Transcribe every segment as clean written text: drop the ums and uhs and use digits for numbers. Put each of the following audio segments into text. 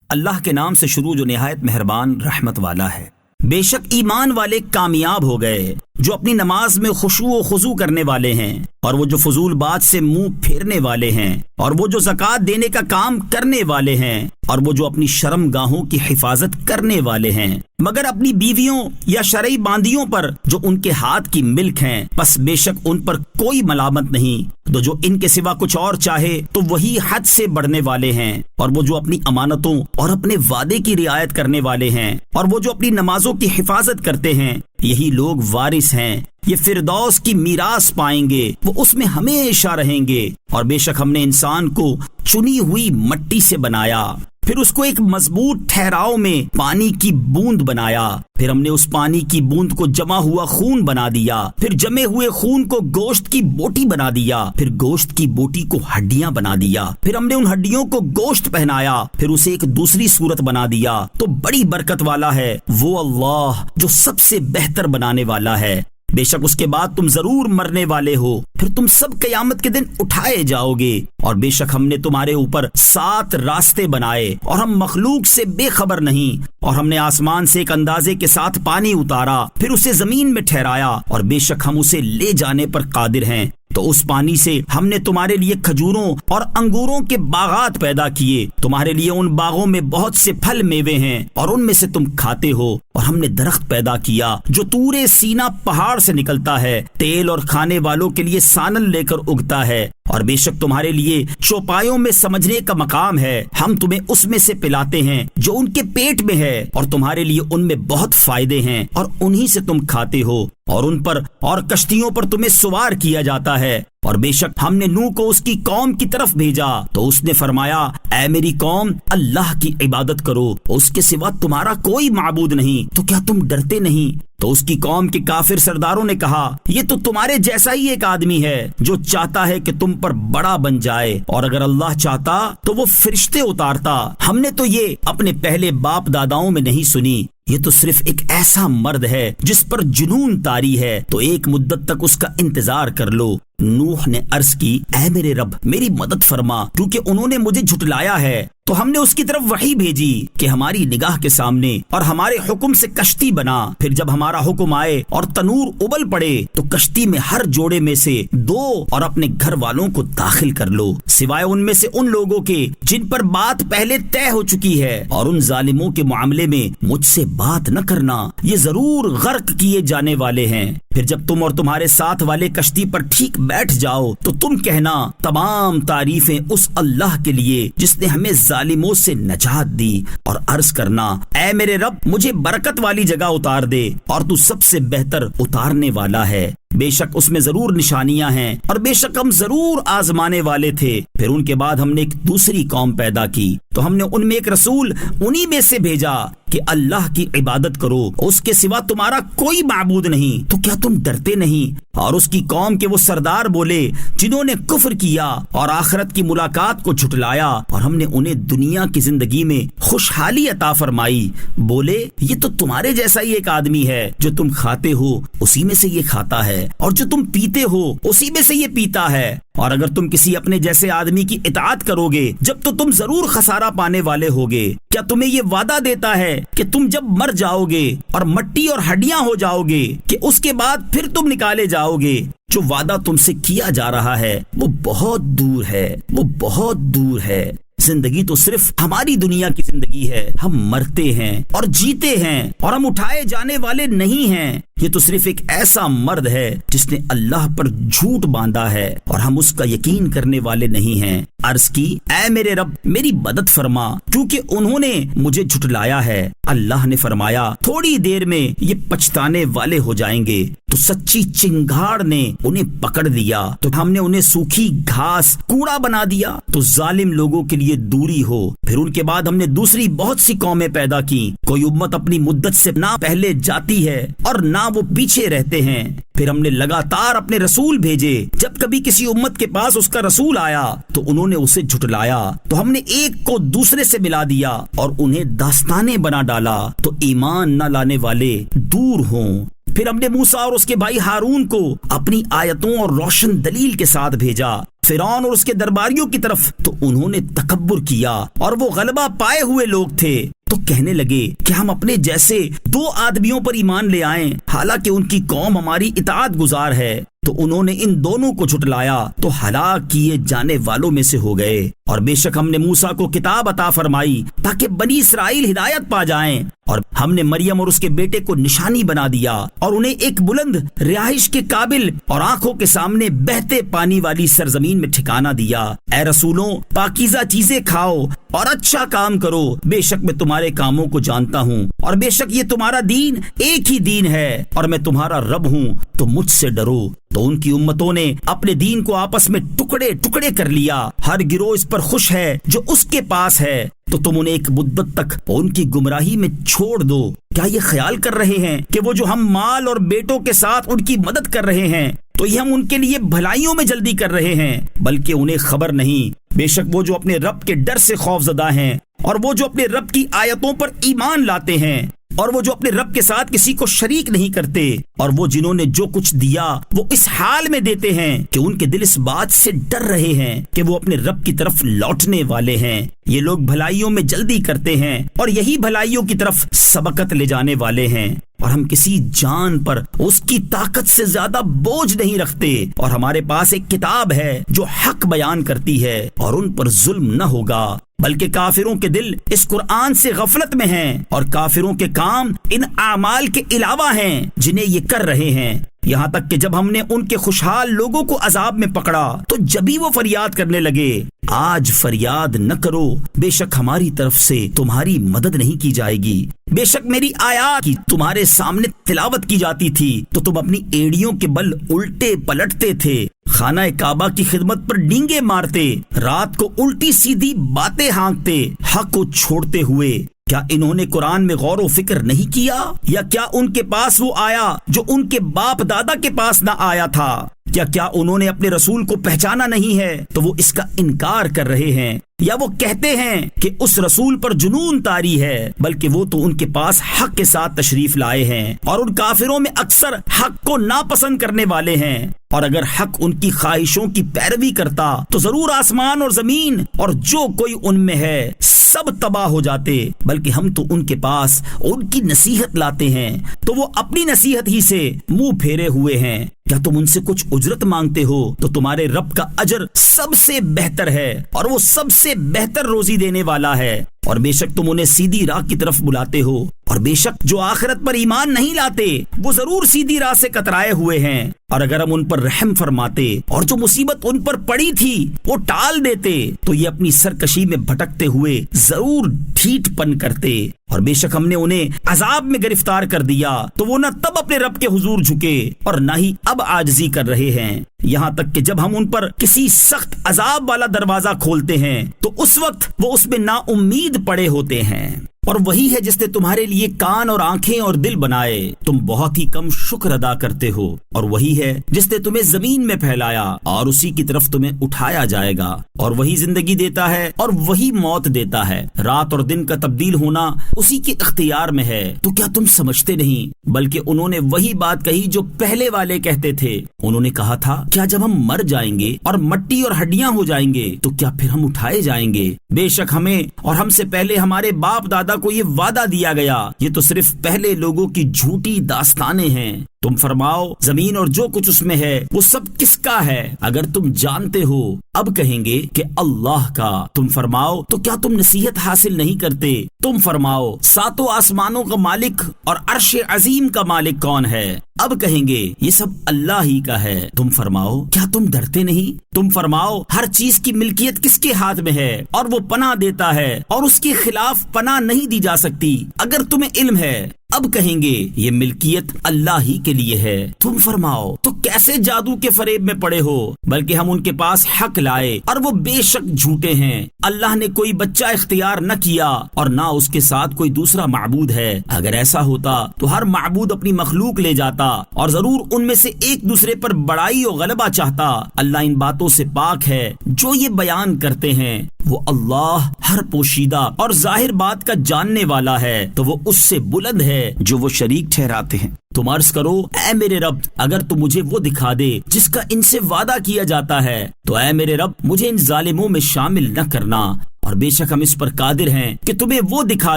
اللہ کے نام سے شروع جو نہایت مہربان رحمت والا ہے۔ بے شک ایمان والے کامیاب ہو گئے جو اپنی نماز میں خشوع و خضوع کرنے والے ہیں، اور وہ جو فضول بات سے منہ پھیرنے والے ہیں، اور وہ جو زکوٰۃ دینے کا کام کرنے والے ہیں، اور وہ جو اپنی شرم گاہوں کی حفاظت کرنے والے ہیں، مگر اپنی بیویوں یا شرعی باندیوں پر جو ان کے ہاتھ کی ملک ہیں، پس بے شک ان پر کوئی ملامت نہیں۔ تو جو ان کے سوا کچھ اور چاہے تو وہی حد سے بڑھنے والے ہیں، اور وہ جو اپنی امانتوں اور اپنے وعدے کی رعایت کرنے والے ہیں، اور وہ جو اپنی نمازوں کی حفاظت کرتے ہیں، یہی لوگ وارث ہیں، یہ فردوس کی میراث پائیں گے، وہ اس میں ہمیشہ رہیں گے۔ اور بے شک ہم نے انسان کو چنی ہوئی مٹی سے بنایا، پھر اس کو ایک مضبوط ٹھہراؤ میں پانی کی بوند بنایا، پھر ہم نے اس پانی کی بوند کو جمع ہوا خون بنا دیا، پھر جمے ہوئے خون کو گوشت کی بوٹی بنا دیا، پھر گوشت کی بوٹی کو ہڈیاں بنا دیا، پھر ہم نے ان ہڈیوں کو گوشت پہنایا، پھر اسے ایک دوسری صورت بنا دیا۔ تو بڑی برکت والا ہے وہ اللہ جو سب سے بہتر بنانے والا ہے۔ بے شک اس کے بعد تم ضرور مرنے والے ہو، پھر تم سب قیامت کے دن اٹھائے جاؤ گے۔ اور بے شک ہم نے تمہارے اوپر 7 راستے بنائے، اور ہم مخلوق سے بے خبر نہیں۔ اور ہم نے آسمان سے ایک اندازے کے ساتھ پانی اتارا، پھر اسے زمین میں ٹھہرایا، اور بے شک ہم اسے لے جانے پر قادر ہیں۔ تو اس پانی سے ہم نے تمہارے لیے کھجوروں اور انگوروں کے باغات پیدا کیے، تمہارے لیے ان باغوں میں بہت سے پھل میوے ہیں، اور ان میں سے تم کھاتے ہو۔ اور ہم نے درخت پیدا کیا جو طور سینہ پہاڑ سے نکلتا ہے، تیل اور کھانے والوں کے لیے سانل لے کر اگتا ہے۔ اور بے شک تمہارے لیے چوپایوں میں سمجھنے کا مقام ہے، ہم تمہیں اس میں سے پلاتے ہیں جو ان کے پیٹ میں ہے، اور تمہارے لیے ان میں بہت فائدے ہیں، اور انہی سے تم کھاتے ہو۔ اور ان پر اور کشتیوں پر تمہیں سوار کیا جاتا ہے۔ اور بے شک ہم نے نوح کو اس کی قوم کی طرف بھیجا، تو اس نے فرمایا اے میری قوم، اللہ کی عبادت کرو، اس کے سوا تمہارا کوئی معبود نہیں، تو کیا تم ڈرتے نہیں؟ تو اس کی قوم کے کافر سرداروں نے کہا یہ تو تمہارے جیسا ہی ایک آدمی ہے جو چاہتا ہے کہ تم پر بڑا بن جائے، اور اگر اللہ چاہتا تو وہ فرشتے اتارتا، ہم نے تو یہ اپنے پہلے باپ داداؤں میں نہیں سنی۔ یہ تو صرف ایک ایسا مرد ہے جس پر جنون طاری ہے، تو ایک مدت تک اس کا انتظار کر لو۔ نوح نے عرض کی اے میرے رب میری مدد فرما، کیونکہ انہوں نے مجھے جھٹلایا ہے۔ تو ہم نے اس کی طرف وحی بھیجی کہ ہماری نگاہ کے سامنے اور ہمارے حکم سے کشتی بنا، پھر جب ہمارا حکم آئے اور تنور ابل پڑے تو کشتی میں ہر جوڑے میں سے 2 اور اپنے گھر والوں کو داخل کر لو، سوائے ان میں سے ان لوگوں کے جن پر بات پہلے طے ہو چکی ہے، اور ان ظالموں کے معاملے میں مجھ سے بات نہ کرنا، یہ ضرور غرق کیے جانے والے ہیں۔ پھر جب تم اور تمہارے ساتھ والے کشتی پر ٹھیک بیٹھ جاؤ تو تم کہنا تمام تعریفیں اس اللہ کے لیے جس نے ہمیں ظالموں سے نجات دی، اور عرض کرنا اے میرے رب مجھے برکت والی جگہ اتار دے، اور تو سب سے بہتر اتارنے والا ہے۔ بے شک اس میں ضرور نشانیاں ہیں، اور بے شک ہم ضرور آزمانے والے تھے۔ پھر ان کے بعد ہم نے ایک دوسری قوم پیدا کی، تو ہم نے ان میں ایک رسول انہی میں سے بھیجا کہ اللہ کی عبادت کرو، اس کے سوا تمہارا کوئی معبود نہیں، تو کیا تم ڈرتے نہیں؟ اور اس کی قوم کے وہ سردار بولے جنہوں نے کفر کیا اور آخرت کی ملاقات کو جھٹلایا، اور ہم نے انہیں دنیا کی زندگی میں خوشحالی عطا فرمائی، بولے یہ تو تمہارے جیسا ہی ایک آدمی ہے، جو تم کھاتے ہو اسی میں سے یہ کھاتا ہے، اور جو تم پیتے ہو اسی میں سے یہ پیتا ہے۔ اور اگر تم کسی اپنے جیسے آدمی کی اطاعت کرو گے جب تو تم ضرور خسارہ پانے والے ہوگے۔ کیا تمہیں یہ وعدہ دیتا ہے کہ تم جب مر جاؤ گے اور مٹی اور ہڈیاں ہو جاؤ گے کہ اس کے بعد پھر تم نکالے جاؤ گے؟ جو وعدہ تم سے کیا جا رہا ہے وہ بہت دور ہے، وہ بہت دور ہے۔ زندگی تو صرف ہماری دنیا کی زندگی ہے، ہم مرتے ہیں اور جیتے ہیں، اور ہم اٹھائے جانے والے نہیں ہیں۔ یہ تو صرف ایک ایسا مرد ہے جس نے اللہ پر جھوٹ باندھا ہے، اور ہم اس کا یقین کرنے والے نہیں ہیں۔ عرض کی اے میرے رب میری مدد فرما، کیونکہ انہوں نے مجھے جھٹلایا ہے۔ اللہ نے فرمایا تھوڑی دیر میں یہ پچھتانے والے ہو جائیں گے۔ تو سچی چنگھاڑ نے انہیں پکڑ لیا، تو ہم نے انہیں سوکھی گھاس کوڑا بنا دیا، تو ظالم لوگوں کے لیے دوری ہو۔ پھر ان کے بعد ہم نے دوسری بہت سی قومیں پیدا کی، کوئی امت اپنی مدت سے نہ پہلے جاتی ہے اور نہ وہ پیچھے رہتے ہیں۔ پھر ہم نے لگاتار اپنے رسول بھیجے، جب کبھی کسی امت کے پاس اس کا رسول آیا تو انہوں نے اسے جھٹلایا، تو ہم نے ایک کو دوسرے سے ملا دیا اور انہیں داستانیں بنا ڈالا، تو ایمان نہ لانے والے دور ہوں۔ پھر ہم نے موسیٰ اور اس کے بھائی ہارون کو اپنی آیتوں اور روشن دلیل کے ساتھ بھیجا، فرعون اور اس کے درباریوں کی طرف تو انہوں نے تکبر کیا اور وہ غلبہ پائے ہوئے لوگ تھے تو کہنے لگے کہ ہم اپنے جیسے 2 آدمیوں پر ایمان لے آئیں، حالانکہ ان کی قوم ہماری اطاعت گزار ہے۔ تو انہوں نے ان دونوں کو جھٹلایا تو ہلاک کیے جانے والوں میں سے ہو گئے۔ اور بے شک ہم نے موسیٰ کو کتاب عطا فرمائی تاکہ بنی اسرائیل ہدایت پا جائیں، اور ہم نے مریم اور اس کے بیٹے کو نشانی بنا دیا اور انہیں ایک بلند رہائش کے قابل اور آنکھوں کے سامنے بہتے پانی والی سرزمین میں ٹھکانہ دیا۔ اے رسولوں، پاکیزہ چیزیں کھاؤ اور اچھا کام کرو، بے شک میں تمہارے کاموں کو جانتا ہوں، اور بے شک یہ تمہارا دین ایک ہی دین ہے، اور میں تمہارا رب ہوں، تو مجھ سے ڈرو۔ تو ان کی امتوں نے اپنے دین کو آپس میں ٹکڑے ٹکڑے کر لیا، ہر گروہ اس پر خوش ہے جو اس کے پاس ہے، تو تم انہیں ایک مدت تک ان کی گمراہی میں چھوڑ دو۔ کیا یہ خیال کر رہے ہیں کہ وہ جو ہم مال اور بیٹوں کے ساتھ ان کی مدد کر رہے ہیں تو یہ ہم ان کے لیے بھلائیوں میں جلدی کر رہے ہیں؟ بلکہ انہیں خبر نہیں، بے شک وہ جو اپنے رب کے ڈر سے خوف زدہ ہیں، اور وہ جو اپنے رب کی آیتوں پر ایمان لاتے ہیں، اور وہ جو اپنے رب کے ساتھ کسی کو شریک نہیں کرتے، اور وہ جنہوں نے جو کچھ دیا وہ اس حال میں دیتے ہیں کہ ان کے دل اس بات سے ڈر رہے ہیں کہ وہ اپنے رب کی طرف لوٹنے والے ہیں۔ یہ لوگ بھلائیوں میں جلدی کرتے ہیں اور یہی بھلائیوں کی طرف سبقت لے جانے والے ہیں، اور ہم کسی جان پر اس کی طاقت سے زیادہ بوجھ نہیں رکھتے، اور ہمارے پاس ایک کتاب ہے جو حق بیان کرتی ہے، اور ان پر ظلم نہ ہوگا۔ بلکہ کافروں کے دل اس قرآن سے غفلت میں ہیں، اور کافروں کے کام ان اعمال کے علاوہ ہیں جنہیں یہ کر رہے ہیں، یہاں تک کہ جب ہم نے ان کے خوشحال لوگوں کو عذاب میں پکڑا تو جبھی وہ فریاد کرنے لگے، آج فریاد نہ کرو، بے شک ہماری طرف سے تمہاری مدد نہیں کی جائے گی، بے شک میری آیات کی تمہارے سامنے تلاوت کی جاتی تھی تو تم اپنی ایڑیوں کے بل الٹے پلٹتے تھے، خانہ کعبہ کی خدمت پر ڈینگے مارتے، رات کو الٹی سیدھی باتیں ہانکتے، حق کو چھوڑتے ہوئے۔ کیا انہوں نے قرآن میں غور و فکر نہیں کیا؟ یا کیا ان کے پاس وہ آیا جو ان کے باپ دادا کے پاس نہ آیا تھا؟ کیا انہوں نے اپنے رسول کو پہچانا نہیں ہے تو وہ اس کا انکار کر رہے ہیں؟ یا وہ کہتے ہیں کہ اس رسول پر جنون طاری ہے، بلکہ وہ تو ان کے پاس حق کے ساتھ تشریف لائے ہیں، اور ان کافروں میں اکثر حق کو ناپسند کرنے والے ہیں، اور اگر حق ان کی خواہشوں کی پیروی کرتا تو ضرور آسمان اور زمین اور جو کوئی ان میں ہے سب تباہ ہو جاتے، بلکہ ہم تو ان کے پاس ان کی نصیحت لاتے ہیں تو وہ اپنی نصیحت ہی سے منہ پھیرے ہوئے ہیں۔ کیا تم ان سے کچھ اجرت مانگتے ہو تو تمہارے رب کا اجر سب سے بہتر ہے، اور وہ سب سے بہتر روزی دینے والا ہے، اور بے شک تم انہیں سیدھی راہ کی طرف بلاتے ہو، اور بے شک جو آخرت پر ایمان نہیں لاتے وہ ضرور سیدھی راہ سے کترائے ہوئے ہیں، اور اگر ہم ان پر رحم فرماتے اور جو مصیبت ان پر پڑی تھی وہ ٹال دیتے تو یہ اپنی سرکشی میں بھٹکتے ہوئے ضرور ڈھیٹ پن کرتے، اور بے شک ہم نے انہیں عذاب میں گرفتار کر دیا تو وہ نہ تب اپنے رب کے حضور جھکے اور نہ ہی اب عاجزی کر رہے ہیں، یہاں تک کہ جب ہم ان پر کسی سخت عذاب والا دروازہ کھولتے ہیں تو اس وقت وہ اس میں نا امید پڑے ہوتے ہیں۔ اور وہی ہے جس نے تمہارے لیے کان اور آنکھیں اور دل بنائے، تم بہت ہی کم شکر ادا کرتے ہو، اور وہی ہے جس نے تمہیں زمین میں پھیلایا اور اسی کی طرف تمہیں اٹھایا جائے گا، اور وہی زندگی دیتا ہے اور وہی موت دیتا ہے، رات اور دن کا تبدیل ہونا اسی کے اختیار میں ہے، تو کیا تم سمجھتے نہیں؟ بلکہ انہوں نے وہی بات کہی جو پہلے والے کہتے تھے، انہوں نے کہا تھا کیا جب ہم مر جائیں گے اور مٹی اور ہڈیاں ہو جائیں گے تو کیا پھر ہم اٹھائے جائیں گے؟ بے شک ہمیں اور ہم سے پہلے ہمارے باپ دادا کو یہ وعدہ دیا گیا، یہ تو صرف پہلے لوگوں کی جھوٹی داستانیں ہیں۔ تم فرماؤ زمین اور جو کچھ اس میں ہے وہ سب کس کا ہے؟ اگر تم جانتے ہو اب کہیں گے کہ اللہ کا۔ تم فرماؤ تو کیا تم نصیحت حاصل نہیں کرتے؟ تم فرماؤ ساتوں آسمانوں کا مالک اور عرش عظیم کا مالک کون ہے؟ اب کہیں گے یہ سب اللہ ہی کا ہے۔ تم فرماؤ کیا تم ڈرتے نہیں؟ تم فرماؤ ہر چیز کی ملکیت کس کے ہاتھ میں ہے اور وہ پناہ دیتا ہے اور اس کے خلاف پناہ نہیں دی جا سکتی اگر تمہیں علم ہے۔ اب کہیں گے یہ ملکیت اللہ ہی کے لیے ہے۔ تم فرماؤ تو کیسے جادو کے فریب میں پڑے ہو؟ بلکہ ہم ان کے پاس حق لائے اور وہ بے شک جھوٹے ہیں۔ اللہ نے کوئی بچہ اختیار نہ کیا اور نہ اس کے ساتھ کوئی دوسرا معبود ہے، اگر ایسا ہوتا تو ہر معبود اپنی مخلوق لے جاتا اور ضرور ان میں سے ایک دوسرے پر بڑائی و غلبہ چاہتا۔ اللہ ان باتوں سے پاک ہے جو یہ بیان کرتے ہیں، وہ اللہ ہر پوشیدہ اور ظاہر بات کا جاننے والا ہے، تو وہ اس سے بلند ہے ہے جو وہ شریک ٹھہراتے ہیں۔ تم عرض کرو اے میرے رب اگر تو مجھے وہ دکھا دے جس کا ان سے وعدہ کیا جاتا ہے تو اے میرے رب مجھے ان ظالموں میں شامل نہ کرنا، اور بے شک ہم اس پر قادر ہیں کہ تمہیں وہ دکھا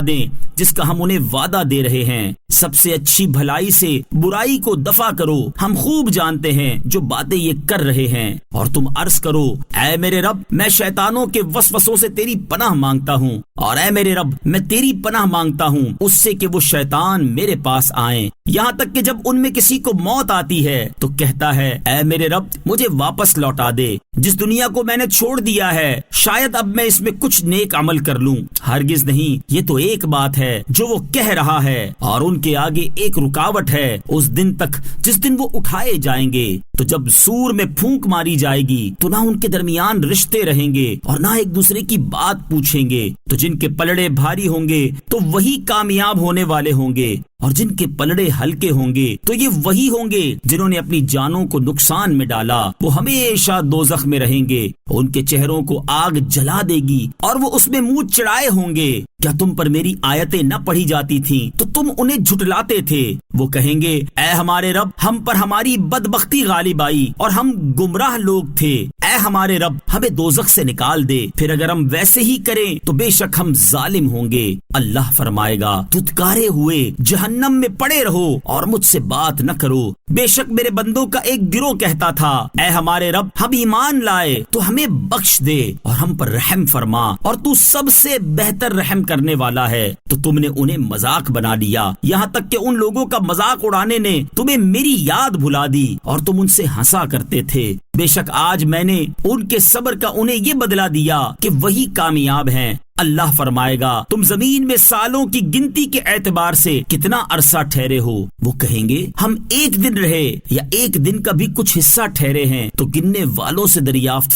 دیں جس کا ہم انہیں وعدہ دے رہے ہیں۔ سب سے اچھی بھلائی سے برائی کو دفع کرو، ہم خوب جانتے ہیں جو باتیں یہ کر رہے ہیں۔ اور تم عرض کرو اے میرے رب میں شیطانوں کے وسوسوں سے تیری پناہ مانگتا ہوں، اور اے میرے رب میں تیری پناہ مانگتا ہوں اس سے کہ وہ شیطان میرے پاس آئیں، یہاں تک کہ جب ان میں کسی کو موت آتی ہے تو کہتا ہے اے میرے رب مجھے واپس لوٹا دے، جس دنیا کو میں نے چھوڑ دیا ہے شاید اب میں اس میں کچھ نیک عمل کر لوں۔ ہرگز نہیں، یہ تو ایک بات ہے جو وہ کہہ رہا ہے، اور ان کے آگے ایک رکاوٹ ہے اس دن تک جس دن وہ اٹھائے جائیں گے۔ تو جب سور میں پھونک ماری جائے گی تو نہ ان کے درمیان رشتے رہیں گے اور نہ ایک دوسرے کی بات پوچھیں گے، تو جن کے پلڑے بھاری ہوں گے تو وہی کامیاب ہونے والے ہوں گے، اور جن کے پلڑے ہلکے ہوں گے تو یہ وہی ہوں گے جنہوں نے اپنی جانوں کو نقصان میں ڈالا، وہ ہمیشہ دوزخ میں رہیں گے، ان کے چہروں کو آگ جلا دے گی اور وہ اس میں منہ چڑھائے ہوں گے۔ کیا تم پر میری آیتیں نہ پڑھی جاتی تھیں تو تم انہیں جھٹلاتے تھے؟ وہ کہیں گے اے ہمارے رب ہم پر ہماری بدبختی غالب آئی اور ہم گمراہ لوگ تھے، اے ہمارے رب ہمیں دوزخ سے نکال دے، پھر اگر ہم ویسے ہی کریں تو بے شک ہم ظالم ہوں گے۔ اللہ فرمائے گا دھتکارے ہوئے جہنم میں پڑے رہو اور مجھ سے بات نہ کرو۔ بے شک میرے بندوں کا ایک گروہ کہتا تھا اے ہمارے رب ہم ایمان لائے تو ہمیں بخش دے اور ہم پر رحم فرما، اور تو سب سے بہتر رحم کرنے والا ہے، تو تم نے انہیں مذاق بنا لیا، یہاں تک کہ ان لوگوں کا مذاق اڑانے نے تمہیں میری یاد بھلا دی اور تم ان سے ہنسا کرتے تھے۔ بے شک آج میں نے ان کے صبر کا انہیں یہ بدلہ دیا کہ وہی کامیاب ہیں۔ اللہ فرمائے گا تم زمین میں سالوں کی گنتی کے اعتبار سے کتنا عرصہ ٹھہرے ہو؟ وہ کہیں گے ہم ایک دن رہے یا ایک دن کا بھی کچھ حصہ ٹھہرے ہیں، تو گننے والوں سے دریافت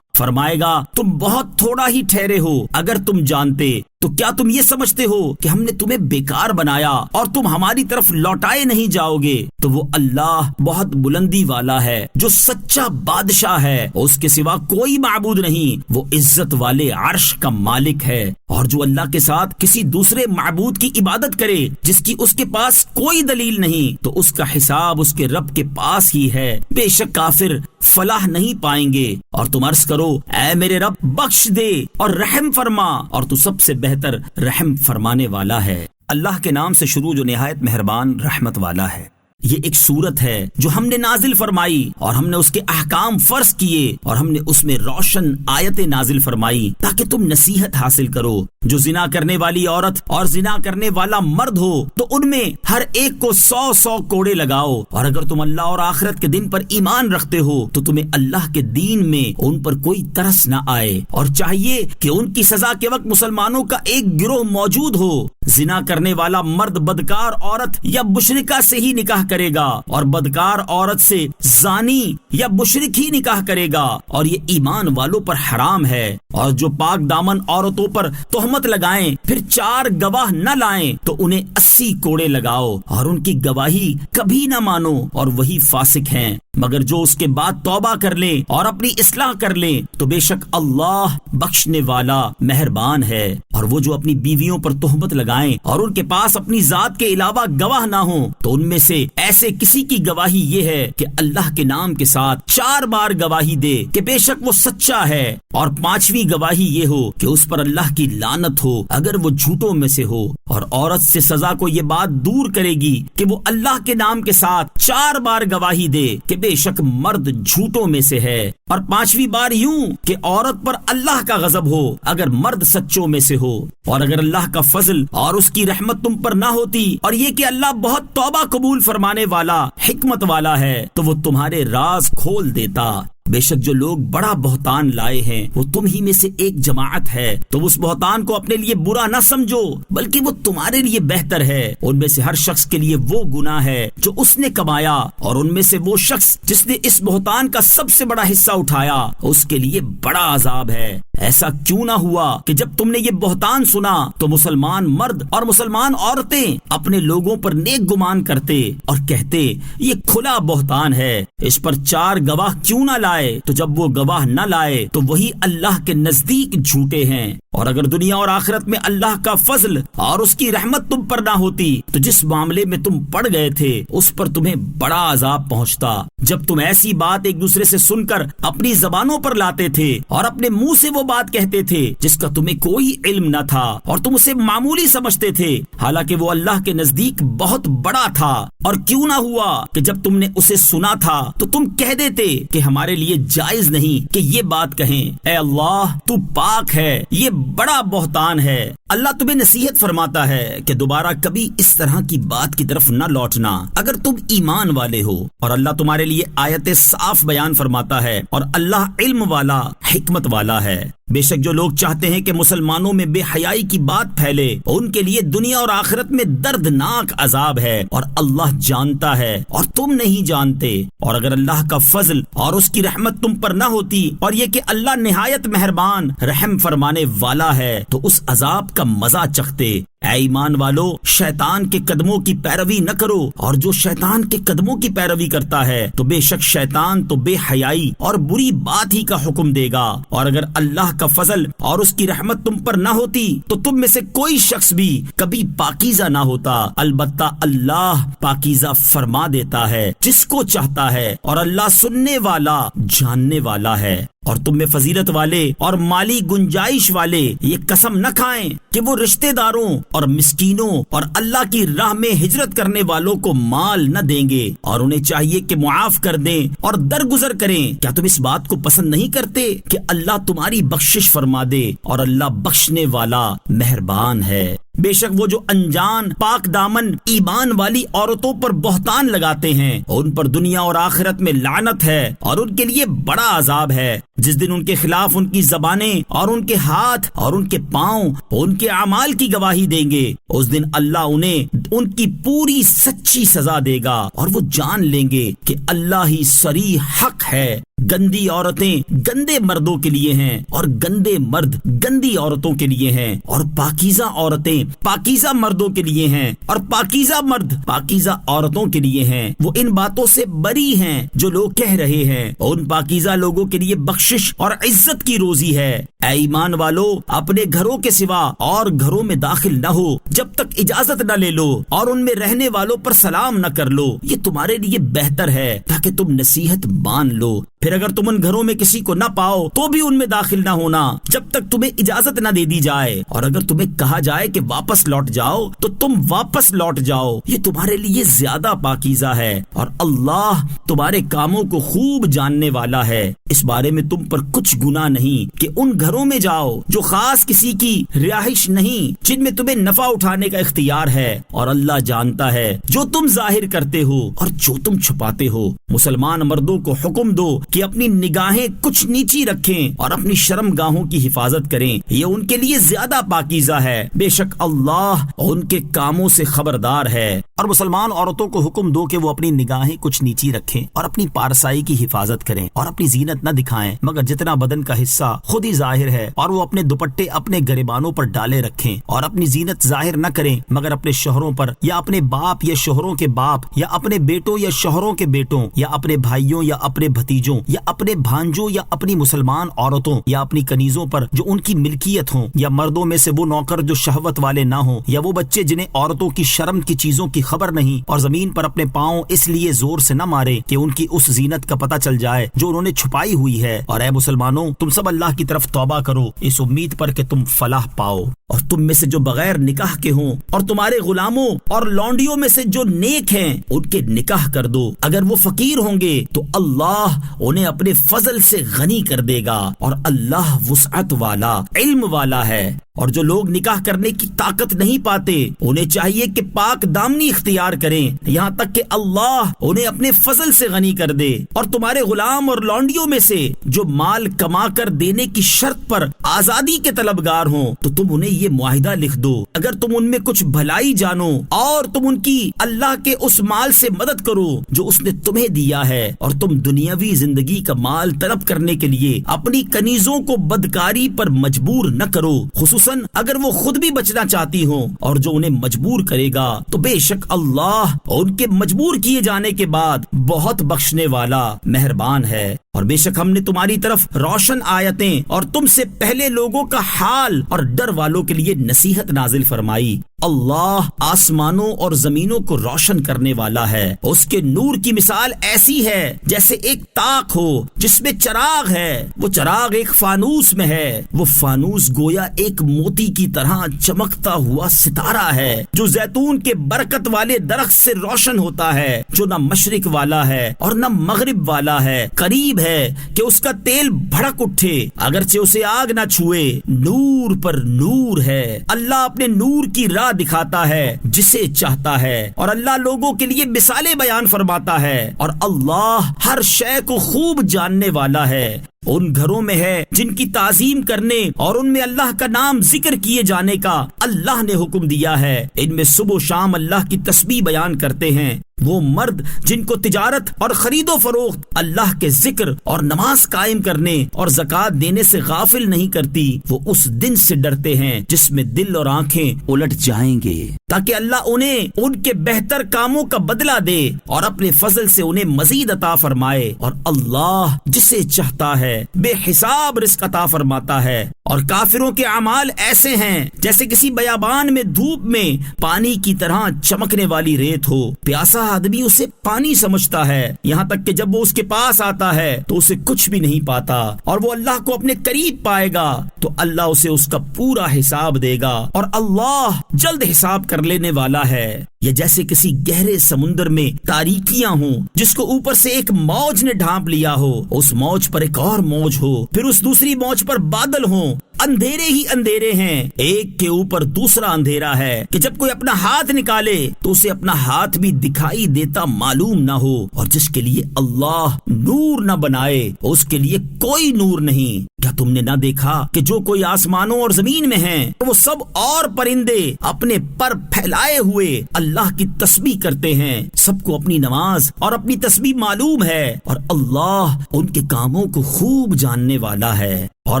فرمائے گا تم بہت تھوڑا ہی ٹھہرے ہو، اگر تم جانتے تو کیا تم یہ سمجھتے ہو کہ ہم نے تمہیں بیکار بنایا اور تم ہماری طرف لوٹائے نہیں جاؤ گے؟ تو وہ اللہ بہت بلندی والا ہے جو سچا بادشاہ ہے، اس کے سوا کوئی معبود نہیں، وہ عزت والے عرش کا مالک ہے۔ اور جو اللہ کے ساتھ کسی دوسرے معبود کی عبادت کرے جس کی اس کے پاس کوئی دلیل نہیں، تو اس کا حساب اس کے رب کے پاس ہی ہے، بے شک کافر فلاح نہیں پائیں گے۔ اور تم عرض کرو اے میرے رب بخش دے اور رحم فرما، اور تو سب سے بہتر رحم فرمانے والا ہے۔ اللہ کے نام سے شروع جو نہایت مہربان رحمت والا ہے۔ یہ ایک سورت ہے جو ہم نے نازل فرمائی اور ہم نے اس کے احکام فرض کیے اور ہم نے اس میں روشن آیتیں نازل فرمائی تاکہ تم نصیحت حاصل کرو۔ جو زنا کرنے والی عورت اور زنا کرنے والا مرد ہو تو ان میں ہر ایک کو 100 کوڑے لگاؤ، اور اگر تم اللہ اور آخرت کے دن پر ایمان رکھتے ہو تو تمہیں اللہ کے دین میں ان پر کوئی ترس نہ آئے، اور چاہیے کہ ان کی سزا کے وقت مسلمانوں کا ایک گروہ موجود ہو۔ زنا کرنے والا مرد بدکار عورت یا مشرکہ سے ہی نکاح کرے گا، اور بدکار عورت سے زانی یا مشرک ہی نکاح کرے گا، اور یہ ایمان والوں پر حرام ہے۔ اور جو پاک دامن عورتوں پر تہمت لگائیں پھر 4 گواہ نہ لائیں تو انہیں 80 کوڑے لگاؤ، اور ان کی گواہی کبھی نہ مانو، اور وہی فاسق ہیں۔ مگر جو اس کے بعد توبہ کر لیں اور اپنی اصلاح کر لیں تو بے شک اللہ بخشنے والا مہربان ہے۔ اور وہ جو اپنی بیویوں پر تہمت لگائیں اور ان کے پاس اپنی ذات کے علاوہ گواہ نہ ہوں تو ان میں سے ایسے کسی کی گواہی یہ ہے کہ اللہ کے نام کے ساتھ 4 بار گواہی دے کہ بے شک وہ سچا ہے، اور 5ویں گواہی یہ ہو کہ اس پر اللہ کی لعنت ہو اگر وہ جھوٹوں میں سے ہو۔ اور عورت سے سزا کو یہ بات دور کرے گی کہ وہ اللہ کے نام کے ساتھ 4 بار گواہی دے کہ بے شک مرد جھوٹوں میں سے ہے، اور 5ویں بار یوں کہ عورت پر اللہ کا غضب ہو اگر مرد سچوں میں سے ہو۔ اور اگر اللہ کا فضل اور اس کی رحمت تم پر نہ ہوتی اور یہ کہ اللہ بہت توبہ قبول فرمانے والا حکمت والا ہے تو وہ تمہارے راز کھول دیتا۔ بے شک جو لوگ بڑا بہتان لائے ہیں وہ تم ہی میں سے ایک جماعت ہے، تو اس بہتان کو اپنے لیے برا نہ سمجھو بلکہ وہ تمہارے لیے بہتر ہے۔ ان میں سے ہر شخص کے لیے وہ گناہ ہے جو اس نے کمایا، اور ان میں سے وہ شخص جس نے اس بہتان کا سب سے بڑا حصہ اٹھایا اس کے لیے بڑا عذاب ہے۔ ایسا کیوں نہ ہوا کہ جب تم نے یہ بہتان سنا تو مسلمان مرد اور مسلمان عورتیں اپنے لوگوں پر نیک گمان کرتے اور کہتے یہ کھلا بہتان ہے، اس پر 4 گواہ کیوں نہ لائے؟ تو جب وہ گواہ نہ لائے تو وہی اللہ کے نزدیک جھوٹے ہیں۔ اور اگر دنیا اور آخرت میں اللہ کا فضل اور اس کی رحمت تم پر نہ ہوتی تو جس معاملے میں تم پڑ گئے تھے اس پر تمہیں بڑا عذاب پہنچتا۔ جب تم ایسی بات ایک دوسرے سے سن کر اپنی زبانوں پر لاتے تھے اور اپنے منہ سے وہ بات کہتے تھے جس کا تمہیں کوئی علم نہ تھا اور تم اسے معمولی سمجھتے تھے، حالانکہ وہ اللہ کے نزدیک بہت بڑا تھا، اور کیوں نہ ہوا کہ جب تم نے اسے سنا تھا تو تم کہہ دیتے کہ ہمارے لیے جائز نہیں کہ یہ بات کہیں، اے اللہ تو پاک ہے، یہ بڑا بہتان ہے۔ اللہ تمہیں نصیحت فرماتا ہے کہ دوبارہ کبھی اس طرح کی بات کی طرف نہ لوٹنا اگر تم ایمان والے ہو، اور اللہ تمہارے لیے آیتیں صاف بیان فرماتا ہے، اور اللہ علم والا حکمت والا ہے۔ بے شک جو لوگ چاہتے ہیں کہ مسلمانوں میں بے حیائی کی بات پھیلے ان کے لیے دنیا اور آخرت میں دردناک عذاب ہے، اور اللہ جانتا ہے اور تم نہیں جانتے۔ اور اگر اللہ کا فضل اور اس کی رحمت تم پر نہ ہوتی اور یہ کہ اللہ نہایت مہربان رحم فرمانے والا ہے تو اس عذاب کا مزہ چکھتے۔ اے ایمان والو، شیطان کے قدموں کی پیروی نہ کرو، اور جو شیطان کے قدموں کی پیروی کرتا ہے تو بے شک شیطان تو بے حیائی اور بری بات ہی کا حکم دے گا۔ اور اگر اللہ کا فضل اور اس کی رحمت تم پر نہ ہوتی تو تم میں سے کوئی شخص بھی کبھی پاکیزہ نہ ہوتا، البتہ اللہ پاکیزہ فرما دیتا ہے جس کو چاہتا ہے، اور اللہ سننے والا جاننے والا ہے۔ اور تم میں فضیلت والے اور مالی گنجائش والے یہ قسم نہ کھائیں کہ وہ رشتہ داروں اور مسکینوں اور اللہ کی راہ میں ہجرت کرنے والوں کو مال نہ دیں گے، اور انہیں چاہیے کہ معاف کر دیں اور درگزر کریں۔ کیا تم اس بات کو پسند نہیں کرتے کہ اللہ تمہاری بخشش فرما دے، اور اللہ بخشنے والا مہربان ہے۔ بے شک وہ جو انجان پاک دامن ایمان والی عورتوں پر بہتان لگاتے ہیں ان پر دنیا اور آخرت میں لعنت ہے، اور ان کے لیے بڑا عذاب ہے۔ جس دن ان کے خلاف ان کی زبانیں اور ان کے ہاتھ اور ان کے پاؤں ان کے اعمال کی گواہی دیں گے، اس دن اللہ انہیں ان کی پوری سچی سزا دے گا، اور وہ جان لیں گے کہ اللہ ہی صریح حق ہے۔ گندی عورتیں گندے مردوں کے لیے ہیں، اور گندے مرد گندی عورتوں کے لیے ہیں، اور پاکیزہ عورتیں پاکیزہ مردوں کے لیے ہیں، اور پاکیزہ مرد پاکیزہ عورتوں کے لیے ہیں۔ وہ ان باتوں سے بری ہیں جو لوگ کہہ رہے ہیں، ان پاکیزہ لوگوں کے لیے بخشش اور عزت کی روزی ہے۔ اے ایمان والو، اپنے گھروں کے سوا اور گھروں میں داخل نہ ہو جب تک اجازت نہ لے لو، اور ان میں رہنے والوں پر سلام نہ کر لو، یہ تمہارے لیے بہتر ہے تاکہ تم نصیحت مان لو۔ پھر اگر تم ان گھروں میں کسی کو نہ پاؤ تو بھی ان میں داخل نہ ہونا جب تک تمہیں اجازت نہ دے دی جائے، اور اگر تمہیں کہا جائے کہ واپس لوٹ جاؤ تو تم واپس لوٹ جاؤ، یہ تمہارے لیے زیادہ پاکیزہ ہے، اور اللہ تمہارے کاموں کو خوب جاننے والا ہے۔ اس بارے میں تم پر کچھ گناہ نہیں کہ ان گھروں میں جاؤ جو خاص کسی کی رہائش نہیں، جن میں تمہیں نفع اٹھانے کا اختیار ہے، اور اللہ جانتا ہے جو تم ظاہر کرتے ہو اور جو تم چھپاتے ہو۔ مسلمان مردوں کو حکم دو کہ اپنی نگاہیں کچھ نیچی رکھیں اور اپنی شرم گاہوں کی حفاظت کریں، یہ ان کے لیے زیادہ پاکیزہ ہے، بے شک اللہ ان کے کاموں سے خبردار ہے۔ اور مسلمان عورتوں کو حکم دو کہ وہ اپنی نگاہیں کچھ نیچی رکھیں اور اپنی پارسائی کی حفاظت کریں، اور اپنی زینت نہ دکھائیں مگر جتنا بدن کا حصہ خود ہی ظاہر ہے، اور وہ اپنے دوپٹے اپنے گریبانوں پر ڈالے رکھیں، اور اپنی زینت ظاہر نہ کریں مگر اپنے شوہروں پر، یا اپنے باپ یا شوہروں کے باپ، یا اپنے بیٹوں یا شوہروں کے بیٹوں، یا اپنے بھائیوں یا اپنے بھتیجوں، یا اپنے بھانجوں، یا اپنی مسلمان عورتوں یا اپنی کنیزوں پر جو ان کی ملکیت ہوں، یا مردوں میں سے وہ نوکر جو شہوت والے نہ ہوں، یا وہ بچے جنہیں عورتوں کی شرم کی چیزوں کی خبر نہیں، اور زمین پر اپنے پاؤں اس لیے زور سے نہ مارے کہ ان کی اس زینت کا پتہ چل جائے جو انہوں نے چھپائی ہوئی ہے۔ اور اے مسلمانوں، تم سب اللہ کی طرف توبہ کرو اس امید پر کہ تم فلاح پاؤ۔ اور تم میں سے جو بغیر نکاح کے ہوں اور تمہارے غلاموں اور لونڈیوں میں سے جو نیک ہیں ان کے نکاح کر دو، اگر وہ فقیر ہوں گے تو اللہ انہیں اپنے فضل سے غنی کر دے گا، اور اللہ وسعت والا علم والا ہے۔ اور جو لوگ نکاح کرنے کی طاقت نہیں پاتے انہیں چاہیے کہ پاک دامنی اختیار کریں یہاں تک کہ اللہ انہیں اپنے فضل سے غنی کر دے. اور تمہارے غلام اور لونڈیوں میں سے جو مال کما کر دینے کی شرط پر آزادی کے طلبگار ہوں تو تم انہیں یہ معاہدہ لکھ دو اگر تم ان میں کچھ بھلائی جانو اور تم ان کی اللہ کے اس مال سے مدد کرو جو اس نے تمہیں دیا ہے اور تم دنیاوی زندگی کا مال طلب کرنے کے لیے اپنی کنیزوں کو بدکاری پر مجبور نہ کرو خصوصاً اگر وہ خود بھی بچنا چاہتی ہوں اور جو انہیں مجبور کرے گا تو بے شک اللہ ان کے مجبور کیے جانے کے بعد بہت بخشنے والا مہربان ہے. اور بے شک ہم نے تمہاری طرف روشن آیتیں اور تم سے پہلے لوگوں کا حال اور ڈر والوں کے لیے نصیحت نازل فرمائی. اللہ آسمانوں اور زمینوں کو روشن کرنے والا ہے. اس کے نور کی مثال ایسی ہے جیسے ایک طاق ہو جس میں چراغ ہے. وہ چراغ ایک فانوس میں ہے. وہ فانوس گویا ایک موتی کی طرح چمکتا ہوا ستارہ ہے جو زیتون کے برکت والے درخت سے روشن ہوتا ہے جو نہ مشرق والا ہے اور نہ مغرب والا ہے. قریب ہے کہ اس کا تیل بھڑک اٹھے اگرچہ اسے آگ نہ چھوئے. نور پر نور ہے. اللہ اپنے نور کی راہ دکھاتا ہے جسے چاہتا ہے اور اللہ لوگوں کے لیے مثالیں بیان فرماتا ہے اور اللہ ہر شے کو خوب جاننے والا ہے. ان گھروں میں ہے جن کی تعظیم کرنے اور ان میں اللہ کا نام ذکر کیے جانے کا اللہ نے حکم دیا ہے. ان میں صبح و شام اللہ کی تسبیح بیان کرتے ہیں. وہ مرد جن کو تجارت اور خرید و فروخت اللہ کے ذکر اور نماز قائم کرنے اور زکوٰۃ دینے سے غافل نہیں کرتی وہ اس دن سے ڈرتے ہیں جس میں دل اور آنکھیں الٹ جائیں گے تاکہ اللہ انہیں ان کے بہتر کاموں کا بدلہ دے اور اپنے فضل سے انہیں مزید عطا فرمائے. اور اللہ جسے چاہتا ہے بے حساب رزق عطا فرماتا ہے. اور کافروں کے اعمال ایسے ہیں جیسے کسی بیابان میں دھوپ میں پانی کی طرح چمکنے والی ریت ہو. پیاسا آدمی اسے پانی سمجھتا ہے یہاں تک کہ جب وہ اس کے پاس آتا ہے تو اسے کچھ بھی نہیں پاتا اور وہ اللہ کو اپنے قریب پائے گا تو اللہ اسے اس کا پورا حساب دے گا اور اللہ جلد حساب کر لینے والا ہے. یہ جیسے کسی گہرے سمندر میں تاریکیاں ہوں جس کو اوپر سے ایک موج نے ڈھانپ لیا ہو, اس موج پر ایک اور موج ہو, پھر اس دوسری موج پر بادل ہوں. اندھیرے ہی اندھیرے ہیں, ایک کے اوپر دوسرا اندھیرا ہے کہ جب کوئی اپنا ہاتھ نکالے تو اسے اپنا ہاتھ بھی دکھائی دیتا معلوم نہ ہو. اور جس کے لیے اللہ نور نہ بنائے اس کے لیے کوئی نور نہیں. کیا تم نے نہ دیکھا کہ جو کوئی آسمانوں اور زمین میں ہیں وہ سب اور پرندے اپنے پر پھیلائے ہوئے اللہ کی تسبیح کرتے ہیں. سب کو اپنی نماز اور اپنی تسبیح معلوم ہے اور اللہ ان کے کاموں کو خوب جاننے والا ہے. اور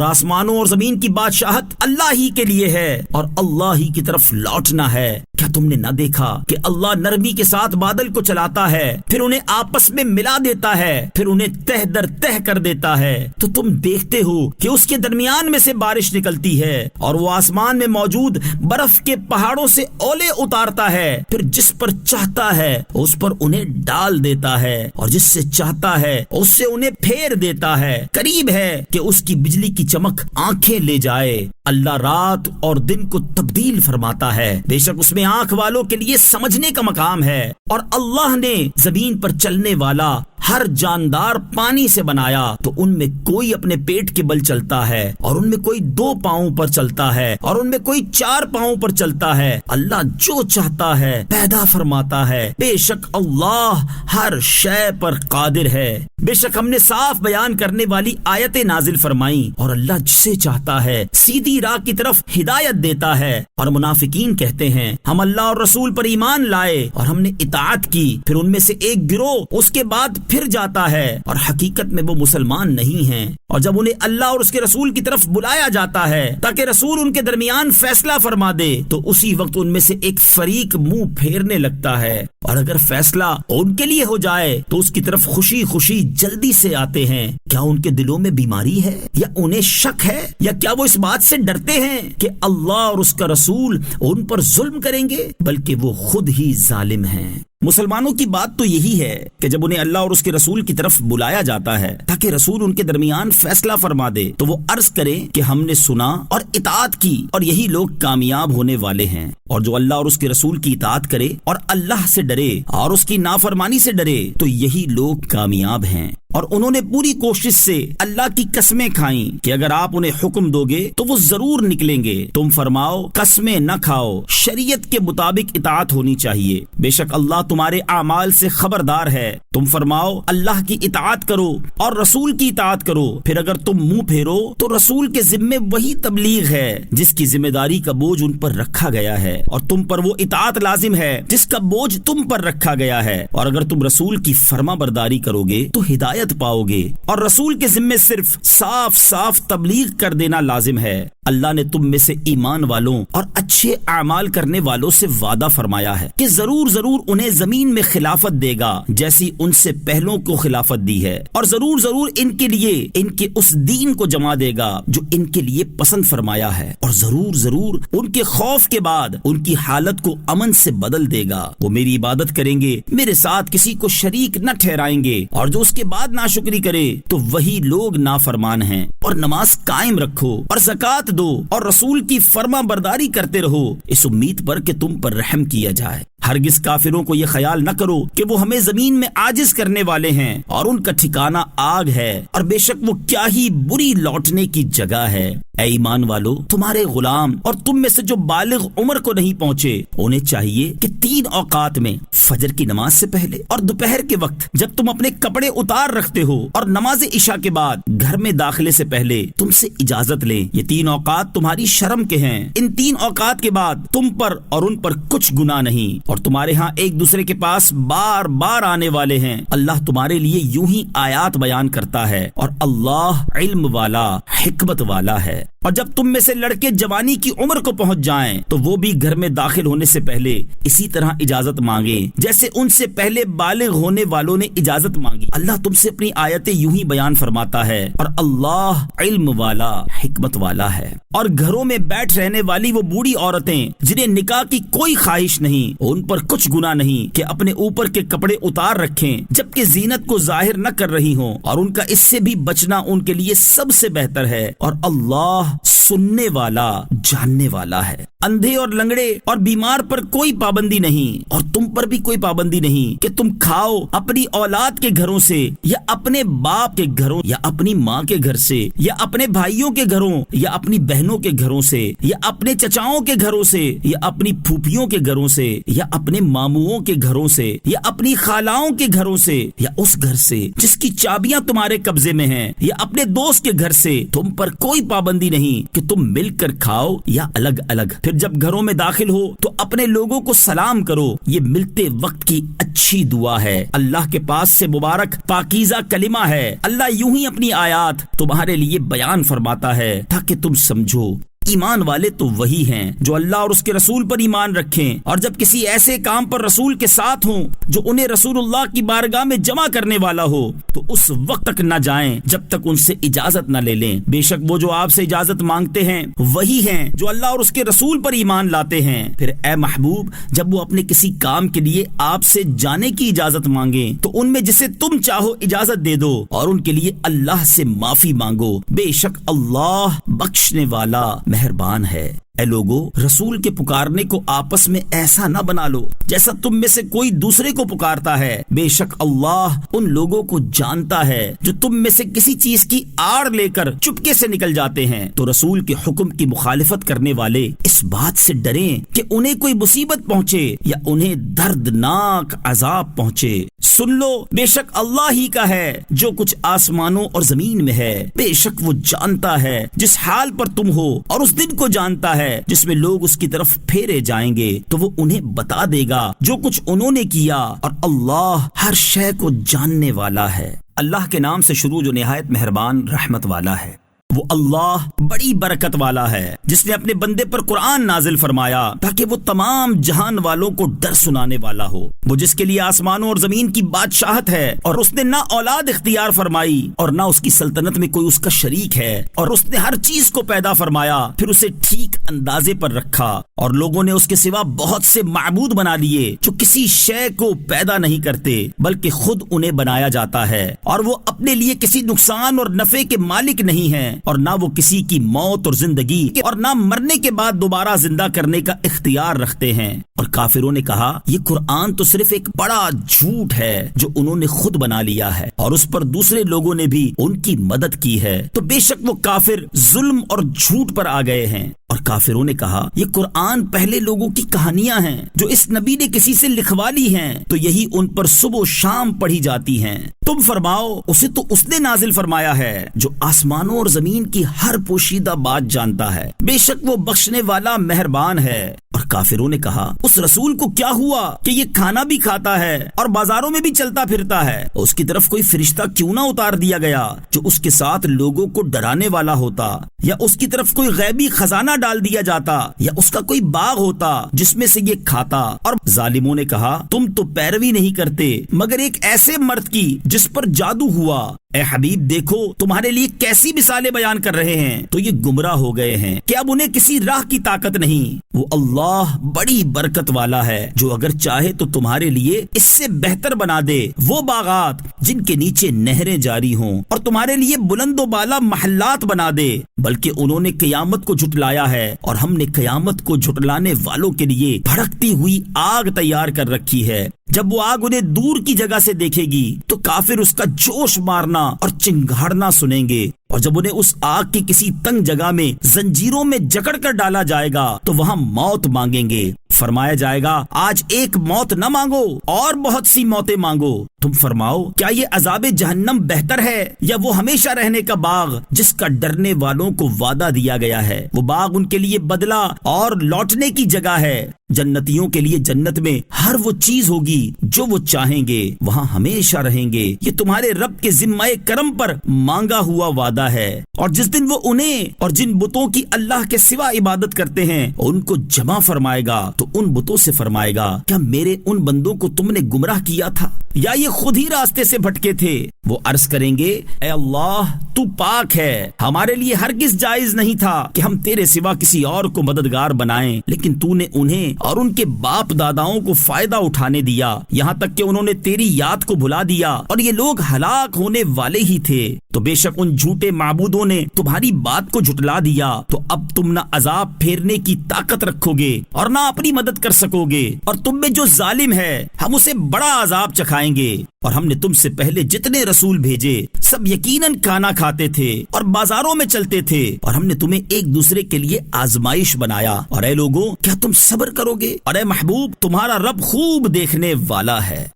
آسمانوں اور زمین کی بادشاہت اللہ ہی کے لیے ہے اور اللہ ہی کی طرف لوٹنا ہے. کیا تم نے نہ دیکھا کہ اللہ نرمی کے ساتھ بادل کو چلاتا ہے پھر انہیں آپس میں ملا دیتا ہے پھر انہیں تہ در تہ کر دیتا ہے تو تم دیکھتے ہو کہ اس کے درمیان میں سے بارش نکلتی ہے اور وہ آسمان میں موجود برف کے پہاڑوں سے اولے اتارتا ہے پھر جس پر چاہتا ہے اس پر انہیں ڈال دیتا ہے اور جس سے چاہتا ہے اس سے انہیں پھیر دیتا ہے. قریب ہے کہ اس کی بجلی کی چمک آنکھیں لے جائے. اللہ رات اور دن کو تبدیل فرماتا ہے. بے شک اس میں آنکھ والوں کے لیے سمجھنے کا مقام ہے. اور اللہ نے زمین پر چلنے والا ہر جاندار پانی سے بنایا تو ان میں کوئی اپنے پیٹ کے بل چلتا ہے اور ان میں کوئی 2 پاؤں پر چلتا ہے اور ان میں کوئی 4 پاؤں پر چلتا ہے. اللہ جو چاہتا ہے پیدا فرماتا ہے. بے شک اللہ ہر شے پر قادر ہے. بے شک ہم نے صاف بیان کرنے والی آیتیں نازل فرمائی اور اللہ جسے چاہتا ہے سیدھی راہ کی طرف ہدایت دیتا ہے. اور منافقین کہتے ہیں ہم اللہ اور رسول پر ایمان لائے اور ہم نے اطاعت کی, پھر ان میں سے ایک گروہ اس کے بعد پھر جاتا ہے اور حقیقت میں وہ مسلمان نہیں ہیں. اور جب انہیں اللہ اور اس کے رسول کی طرف بلایا جاتا ہے تاکہ رسول ان کے درمیان فیصلہ فرما دے تو اسی وقت ان میں سے ایک فریق منہ پھیرنے لگتا ہے اور اگر فیصلہ ان کے لیے ہو جائے تو اس کی طرف خوشی خوشی جلدی سے آتے ہیں. کیا ان کے دلوں میں بیماری ہے یا انہیں شک ہے یا کیا وہ اس بات سے ڈرتے ہیں کہ اللہ اور اس کا رسول ان پر ظلم کریں گے, بلکہ وہ خود ہی ظالم ہیں. مسلمانوں کی بات تو یہی ہے کہ جب انہیں اللہ اور اس کے رسول کی طرف بلایا جاتا ہے تاکہ رسول ان کے درمیان فیصلہ فرما دے تو وہ عرض کریں کہ ہم نے سنا اور اطاعت کی اور یہی لوگ کامیاب ہونے والے ہیں. اور جو اللہ اور اس کے رسول کی اطاعت کرے اور اللہ سے ڈرے اور اس کی نافرمانی سے ڈرے تو یہی لوگ کامیاب ہیں. اور انہوں نے پوری کوشش سے اللہ کی قسمیں کھائیں کہ اگر آپ انہیں حکم دو گے تو وہ ضرور نکلیں گے. تم فرماؤ قسمیں نہ کھاؤ, شریعت کے مطابق اطاعت ہونی چاہیے, بے شک اللہ تمہارے اعمال سے خبردار ہے. تم فرماؤ اللہ کی اطاعت کرو اور رسول کی اطاعت کرو, پھر اگر تم منہ پھیرو تو رسول کے ذمے وہی تبلیغ ہے جس کی ذمہ داری کا بوجھ ان پر رکھا گیا ہے, اور تم پر وہ اطاعت لازم ہے جس کا بوجھ تم پر رکھا گیا ہے. اور اگر تم رسول کی فرما برداری کرو گے تو ہدایت پاؤ گے, اور رسول کے ذمے صرف صاف صاف تبلیغ کر دینا لازم ہے. اللہ نے تم میں سے ایمان والوں اور اچھے اعمال کرنے والوں سے وعدہ فرمایا ہے کہ ضرور ضرور انہیں زمین میں خلافت دے گا جیسی ان سے پہلوں کو خلافت دی ہے, اور ضرور ضرور ان کے لیے ان کے اس دین کو جما دے گا جو ان کے لیے پسند فرمایا ہے, اور ضرور ضرور ان کے خوف کے بعد ان کی حالت کو امن سے بدل دے گا. وہ میری عبادت کریں گے, میرے ساتھ کسی کو شریک نہ ٹھہرائیں گے, اور جو اس کے بعد ناشکری کرے تو وہی لوگ نافرمان ہیں. اور نماز قائم رکھو اور زکوٰۃ دو اور رسول کی فرما برداری کرتے رہو, اس امید پر کہ تم پر رحم کیا جائے. ہرگز کافروں کو یہ خیال نہ کرو کہ وہ ہمیں زمین میں عاجز کرنے والے ہیں, اور ان کا ٹھکانہ آگ ہے, اور بے شک وہ کیا ہی بری لوٹنے کی جگہ ہے. اے ایمان والو, تمہارے غلام اور تم میں سے جو بالغ عمر کو نہیں پہنچے انہیں چاہیے کہ 3 اوقات میں فجر کی نماز سے پہلے اور دوپہر کے وقت جب تم اپنے کپڑے اتار رکھتے ہو اور نماز عشاء کے بعد گھر میں داخلے سے پہلے تم سے اجازت لیں. یہ 3 اوقات تمہاری شرم کے ہیں. ان 3 اوقات کے بعد تم پر اور ان پر کچھ گناہ نہیں, اور تمہارے ہاں ایک دوسرے کے پاس بار بار آنے والے ہیں. اللہ تمہارے لیے یوں ہی آیات بیان کرتا ہے, اور اللہ علم والا حکمت والا ہے. اور جب تم میں سے لڑکے جوانی کی عمر کو پہنچ جائیں تو وہ بھی گھر میں داخل ہونے سے پہلے اسی طرح اجازت مانگیں جیسے ان سے پہلے بالغ ہونے والوں نے اجازت مانگی. اللہ تم سے اپنی آیتیں یوں ہی بیان فرماتا ہے, اور اللہ علم والا حکمت والا ہے. اور گھروں میں بیٹھ رہنے والی وہ بوڑھی عورتیں جنہیں نکاح کی کوئی خواہش نہیں, ان پر کچھ گناہ نہیں کہ اپنے اوپر کے کپڑے اتار رکھیں جبکہ زینت کو ظاہر نہ کر رہی ہوں, اور ان کا اس سے بھی بچنا ان کے لیے سب سے بہتر ہے. اور اللہ سننے والا جاننے والا ہے. اندھے اور لنگڑے اور بیمار پر کوئی پابندی نہیں, اور تم پر بھی کوئی پابندی نہیں کہ تم کھاؤ اپنی اولاد کے گھروں سے یا اپنے باپ کے گھروں یا اپنی ماں کے گھر سے یا اپنے بھائیوں کے گھروں یا اپنی بہنوں کے گھروں سے یا اپنے چچاؤں کے گھروں سے یا اپنی پھوپھیوں کے گھروں سے یا اپنے ماموؤں کے گھروں سے یا اپنی خالاؤں کے گھروں سے یا اس گھر سے جس کی چابیاں تمہارے قبضے میں ہیں یا اپنے دوست کے گھر سے. تم پر کوئی پابندی نہیں کہ تم مل کر کھاؤ یا الگ الگ. پھر جب گھروں میں داخل ہو تو اپنے لوگوں کو سلام کرو, یہ ملتے وقت کی اچھی دعا ہے. اللہ کے پاس سے مبارک پاکیزہ کلمہ ہے. اللہ یوں ہی اپنی آیات تمہارے لیے بیان فرماتا ہے تاکہ تم سمجھو. ایمان والے تو وہی ہیں جو اللہ اور اس کے رسول پر ایمان رکھیں, اور جب کسی ایسے کام پر رسول کے ساتھ ہوں جو انہیں رسول اللہ کی بارگاہ میں جمع کرنے والا ہو تو اس وقت تک نہ جائیں جب تک ان سے اجازت نہ لے لیں. بے شک وہ جو آپ سے اجازت مانگتے ہیں وہی ہیں جو اللہ اور اس کے رسول پر ایمان لاتے ہیں. پھر اے محبوب, جب وہ اپنے کسی کام کے لیے آپ سے جانے کی اجازت مانگیں تو ان میں جسے تم چاہو اجازت دے دو, اور ان کے لیے اللہ سے معافی مانگو. بے شک اللہ بخشنے والا مہربان ہے. اے لوگو, رسول کے پکارنے کو آپس میں ایسا نہ بنا لو جیسا تم میں سے کوئی دوسرے کو پکارتا ہے. بے شک اللہ ان لوگوں کو جانتا ہے جو تم میں سے کسی چیز کی آڑ لے کر چپکے سے نکل جاتے ہیں. تو رسول کے حکم کی مخالفت کرنے والے اس بات سے ڈریں کہ انہیں کوئی مصیبت پہنچے یا انہیں دردناک عذاب پہنچے. سن لو, بے شک اللہ ہی کا ہے جو کچھ آسمانوں اور زمین میں ہے. بے شک وہ جانتا ہے جس حال پر تم ہو, اور اس دن کو جانتا ہے جس میں لوگ اس کی طرف پھیرے جائیں گے تو وہ انہیں بتا دے گا جو کچھ انہوں نے کیا, اور اللہ ہر شے کو جاننے والا ہے. اللہ کے نام سے شروع جو نہایت مہربان رحمت والا ہے. وہ اللہ بڑی برکت والا ہے جس نے اپنے بندے پر قرآن نازل فرمایا تاکہ وہ تمام جہان والوں کو ڈر سنانے والا ہو. وہ جس کے لیے آسمانوں اور زمین کی بادشاہت ہے, اور اس نے نہ اولاد اختیار فرمائی اور نہ اس کی سلطنت میں کوئی اس کا شریک ہے, اور اس نے ہر چیز کو پیدا فرمایا پھر اسے ٹھیک اندازے پر رکھا, اور لوگوں نے اس کے سوا بہت سے معبود بنا لیے جو کسی شے کو پیدا نہیں کرتے بلکہ خود انہیں بنایا جاتا ہے, اور وہ اپنے لیے کسی نقصان اور نفع کے مالک نہیں ہیں. اور نہ وہ کسی کی موت اور زندگی اور نہ مرنے کے بعد دوبارہ زندہ کرنے کا اختیار رکھتے ہیں۔ اور کافروں نے کہا یہ قرآن تو صرف ایک بڑا جھوٹ ہے جو انہوں نے خود بنا لیا ہے اور اس پر دوسرے لوگوں نے بھی ان کی مدد کی ہے، تو بے شک وہ کافر ظلم اور جھوٹ پر آ گئے ہیں۔ اور کافروں نے کہا یہ قرآن پہلے لوگوں کی کہانیاں ہیں جو اس نبی نے کسی سے لکھوا لی ہیں، تو یہی ان پر صبح و شام پڑھی جاتی ہیں۔ تم فرماؤ اسے تو اس نے نازل فرمایا ہے جو آسمانوں اور زمین کی ہر پوشیدہ بات جانتا ہے، بے شک وہ بخشنے والا مہربان ہے۔ اور کافروں نے کہا اس رسول کو کیا ہوا کہ یہ کھانا بھی کھاتا ہے اور بازاروں میں بھی چلتا پھرتا ہے، اس کی طرف کوئی فرشتہ کیوں نہ اتار دیا گیا جو اس کے ساتھ لوگوں کو ڈرانے والا ہوتا، یا اس کی طرف کوئی غیبی خزانہ ڈال دیا جاتا، یا اس کا کوئی باغ ہوتا جس میں سے یہ کھاتا۔ اور ظالموں نے کہا تم تو پیروی نہیں کرتے مگر ایک ایسے مرد کی جس پر جادو ہوا۔ اے حبیب دیکھو تمہارے لیے کیسی مثالیں بیان کر رہے ہیں، تو یہ گمراہ ہو گئے ہیں کہ اب انہیں کسی راہ کی طاقت نہیں۔ وہ اللہ بڑی برکت والا ہے جو اگر چاہے تو تمہارے لیے اس سے بہتر بنا دے وہ باغات جن کے نیچے نہریں جاری ہوں، اور تمہارے لیے بلند و بالا محلات بنا دے، بلکہ انہوں نے قیامت کو جھٹلایا ہے اور ہم نے قیامت کو جھٹلانے والوں کے لیے بھڑکتی ہوئی آگ تیار کر رکھی ہے۔ جب وہ آگ انہیں دور کی جگہ سے دیکھے گی تو کافر اس کا جوش مارنا اور چنگھاڑنا سنیں گے، اور جب انہیں اس آگ کی کسی تنگ جگہ میں زنجیروں میں جکڑ کر ڈالا جائے گا تو وہاں موت مانگیں گے۔ فرمایا جائے گا آج ایک موت نہ مانگو اور بہت سی موتیں مانگو۔ تم فرماؤ کیا یہ عذاب جہنم بہتر ہے یا وہ ہمیشہ رہنے کا باغ جس کا ڈرنے والوں کو وعدہ دیا گیا ہے؟ وہ باغ ان کے لیے بدلہ اور لوٹنے کی جگہ ہے۔ جنتیوں کے لیے جنت میں ہر وہ چیز ہوگی جو وہ چاہیں گے، وہاں ہمیشہ رہیں گے۔ یہ تمہارے رب کے ذمہ کرم پر مانگا ہوا وعدہ ہے۔ اور جس دن وہ انہیں اور جن بتوں کی اللہ کے سوا عبادت کرتے ہیں ان کو جمع فرمائے گا تو ان بتوں سے فرمائے گا کیا میرے ان بندوں کو تم نے گمراہ کیا تھا یا یہ خود ہی راستے سے بھٹکے تھے؟ وہ عرض کریں گے اے اللہ تو پاک ہے، ہمارے لیے ہرگز جائز نہیں تھا کہ ہم تیرے سوا کسی اور کو مددگار بنائیں، لیکن تو نے انہیں اور ان کے باپ داداؤں کو فائدہ اٹھانے دیا یہاں تک کہ انہوں نے تیری یاد کو بھلا دیا، اور یہ لوگ ہلاک ہونے والے ہی تھے۔ تو بے شک ان جھوٹے معبودوں نے تمہاری بات کو جھٹلا دیا، تو اب تم نہ عذاب پھیرنے کی طاقت رکھو گے اور نہ اپنی مدد کر سکو گے، اور تم میں جو ظالم ہے ہم اسے بڑا عذاب چکھائیں گے۔ اور ہم نے تم سے پہلے جتنے رسول بھیجے سب یقیناً کھانا کھاتے تھے اور بازاروں میں چلتے تھے، اور ہم نے تمہیں ایک دوسرے کے لیے آزمائش بنایا۔ اور اے لوگوں کیا تم صبر کرو گے؟ اور اے محبوب تمہارا رب خوب دیکھنے والا ہے۔